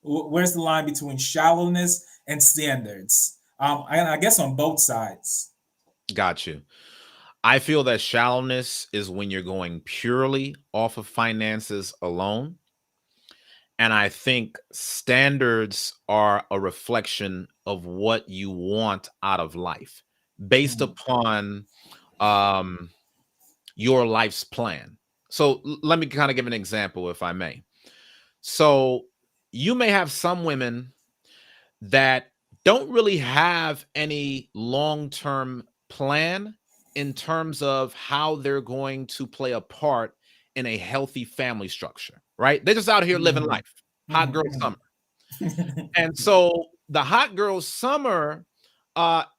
Speaker 1: Where's the line between shallowness and standards? I guess on both sides.
Speaker 2: Got you. I feel that shallowness is when you're going purely off of finances alone. And I think standards are a reflection of what you want out of life based
Speaker 1: Mm,
Speaker 2: upon um, your life's plan. So let me kind of give an example, if I may. So you may have some women that don't really have any long-term plan in terms of how they're going to play a part in a healthy family structure, right? They're just out here living
Speaker 1: mm,
Speaker 2: life. Hot girl
Speaker 1: mm,
Speaker 2: summer. And so the hot girl summer,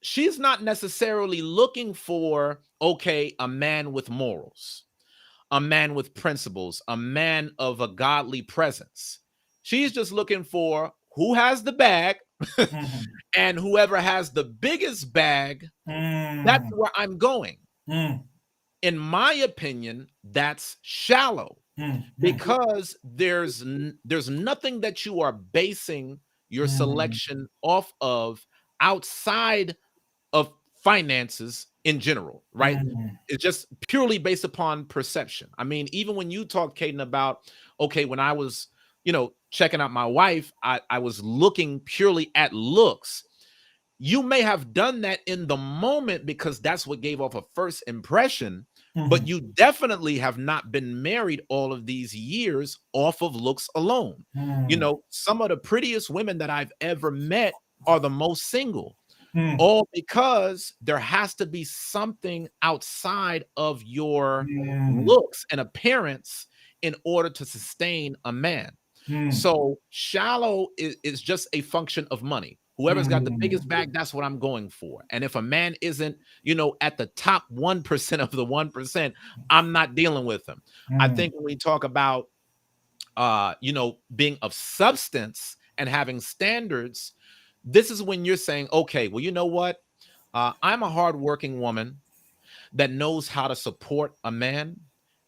Speaker 2: she's not necessarily looking for, okay, a man with morals, a man with principles, a man of a godly presence. She's just looking for who has the bag,
Speaker 1: mm,
Speaker 2: and whoever has the biggest bag, that's
Speaker 1: mm,
Speaker 2: where I'm going.
Speaker 1: mm,
Speaker 2: In my opinion, that's shallow
Speaker 1: mm, mm,
Speaker 2: because there's nothing that you are basing your
Speaker 1: mm,
Speaker 2: selection off of outside of finances in general, right?
Speaker 1: mm,
Speaker 2: It's just purely based upon perception. I mean, even when you talk, Caden, about, okay, when I was, checking out my wife, I was looking purely at looks. You may have done that in the moment because that's what gave off a first impression, but
Speaker 1: mm,
Speaker 2: you definitely have not been married all of these years off of looks alone.
Speaker 1: mm,
Speaker 2: Some of the prettiest women that I've ever met are the most single,
Speaker 1: mm,
Speaker 2: all because there has to be something outside of your
Speaker 1: mm,
Speaker 2: looks and appearance in order to sustain a man.
Speaker 1: mm,
Speaker 2: So shallow is just a function of money. Whoever's got the biggest
Speaker 1: mm,
Speaker 2: bag, that's what I'm going for. And if a man isn't, at the top 1% of the 1%, I'm not dealing with him. I
Speaker 1: mm,
Speaker 2: think when we talk about being of substance and having standards, this is when you're saying, okay, well, you know what? I'm a hardworking woman that knows how to support a man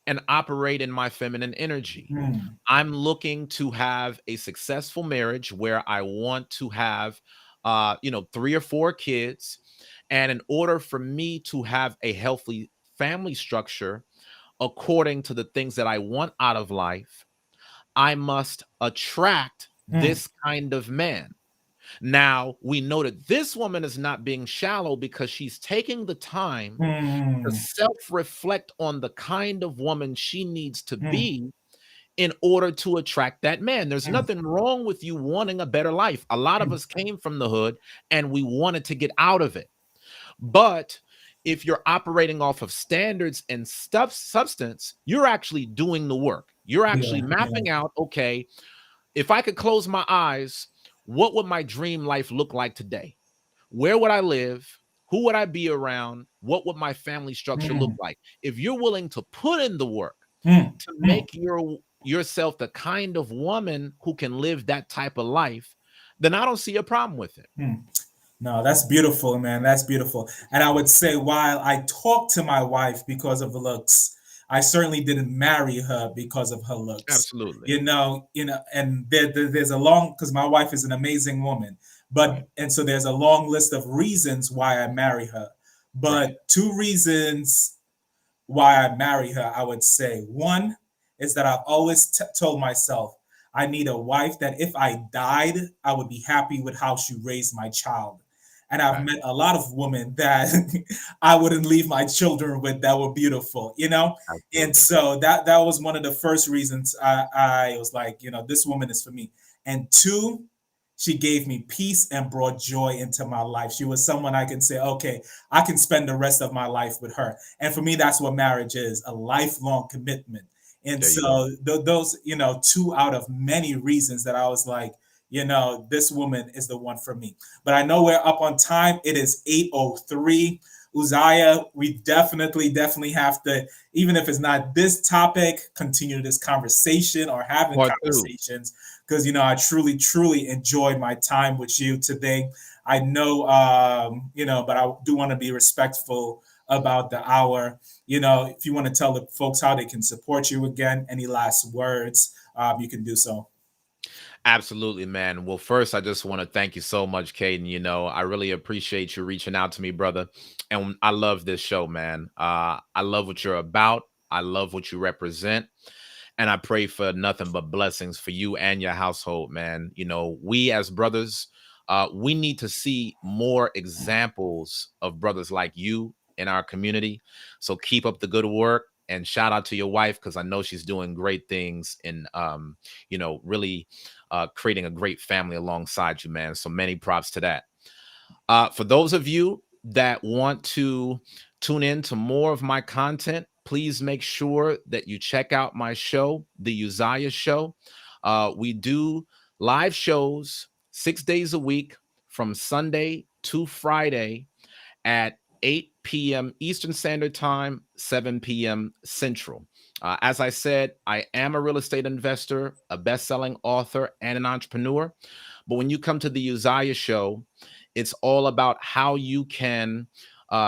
Speaker 2: and operate in my feminine energy.
Speaker 1: mm,
Speaker 2: I'm looking to have a successful marriage where I want to have, 3 or 4 kids. And in order for me to have a healthy family structure, according to the things that I want out of life, I must attract
Speaker 1: mm,
Speaker 2: this kind of man. Now, we know that this woman is not being shallow because she's taking the time to
Speaker 1: mm,
Speaker 2: self reflect on the kind of woman she needs to
Speaker 1: mm,
Speaker 2: be in order to attract that man. There's
Speaker 1: mm,
Speaker 2: nothing wrong with you wanting a better life. A lot of us came from the hood and we wanted to get out of it. But if you're operating off of standards and substance, you're actually doing the work. You're
Speaker 1: yeah,
Speaker 2: actually
Speaker 1: yeah,
Speaker 2: mapping out, okay, if I could close my eyes, what would my dream life look like today? Where would I live? Who would I be around? What would my family structure look
Speaker 1: mm,
Speaker 2: like? If you're willing to put in the work
Speaker 1: mm,
Speaker 2: to
Speaker 1: mm,
Speaker 2: make yourself the kind of woman who can live that type of life, then I don't see a problem with it.
Speaker 1: mm. No, that's beautiful, man. That's beautiful. And I would say, while I talk to my wife because of looks, I certainly didn't marry her because of her looks.
Speaker 2: Absolutely.
Speaker 1: And there's a long, because my wife is an amazing woman,
Speaker 2: Right.
Speaker 1: and so there's a long list of reasons why I marry her.
Speaker 2: Right.
Speaker 1: But two reasons why I marry her, I would say one is that I've always told myself I need a wife that if I died, I would be happy with how she raised my child. And I've
Speaker 2: Fact.
Speaker 1: met a lot of women that I wouldn't leave my children with that were beautiful, you know? And
Speaker 2: Absolutely.
Speaker 1: so that was one of the first reasons I was like, this woman is for me. And two, she gave me peace and brought joy into my life. She was someone I can say, okay, I can spend the rest of my life with her. And for me, that's what marriage is, a lifelong commitment. And
Speaker 2: There you go.
Speaker 1: so those, two out of many reasons that I was like, this woman is the one for me. But I know we're up on time. It is 8:03. Uzziah, we definitely have to, even if it's not this topic, continue this conversation or having
Speaker 2: Part two.
Speaker 1: conversations because I truly enjoyed my time with you today. I know, but I do want to be respectful about the hour. If you want to tell the folks how they can support you again, any last words, you can do so.
Speaker 2: Absolutely, man. Well, first, I just want to thank you so much, Caden. I really appreciate you reaching out to me, brother. And I love this show, man. I love what you're about. I love what you represent. And I pray for nothing but blessings for you and your household, man. We as brothers, we need to see more examples of brothers like you in our community. So keep up the good work and shout out to your wife because I know she's doing great things in, really creating a great family alongside you, man. So many props to that. For those of you that want to tune in to more of my content, please make sure that you check out my show, The Uzziah Show. We do live shows 6 days a week from Sunday to Friday at 8 p.m. Eastern Standard Time, 7 p.m. Central. As I said, I am a real estate investor, a best-selling author, and an entrepreneur. But when you come to the Uzziah Show, it's all about how you can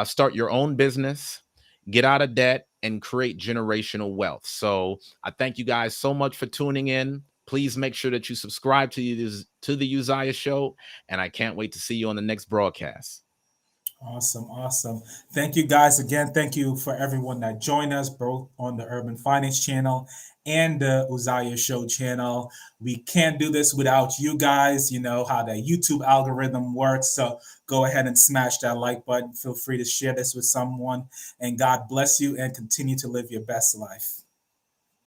Speaker 2: start your own business, get out of debt, and create generational wealth. So I thank you guys so much for tuning in. Please make sure that you subscribe to the Uzziah Show, and I can't wait to see you on the next broadcast.
Speaker 1: Awesome. Thank you guys again. Thank you for everyone that joined us both on the Urban Finance channel and the Uzziah Show channel. We can't do this without you guys. You know how the YouTube algorithm works. So go ahead and smash that like button. Feel free to share this with someone. And God bless you and continue to live your best life.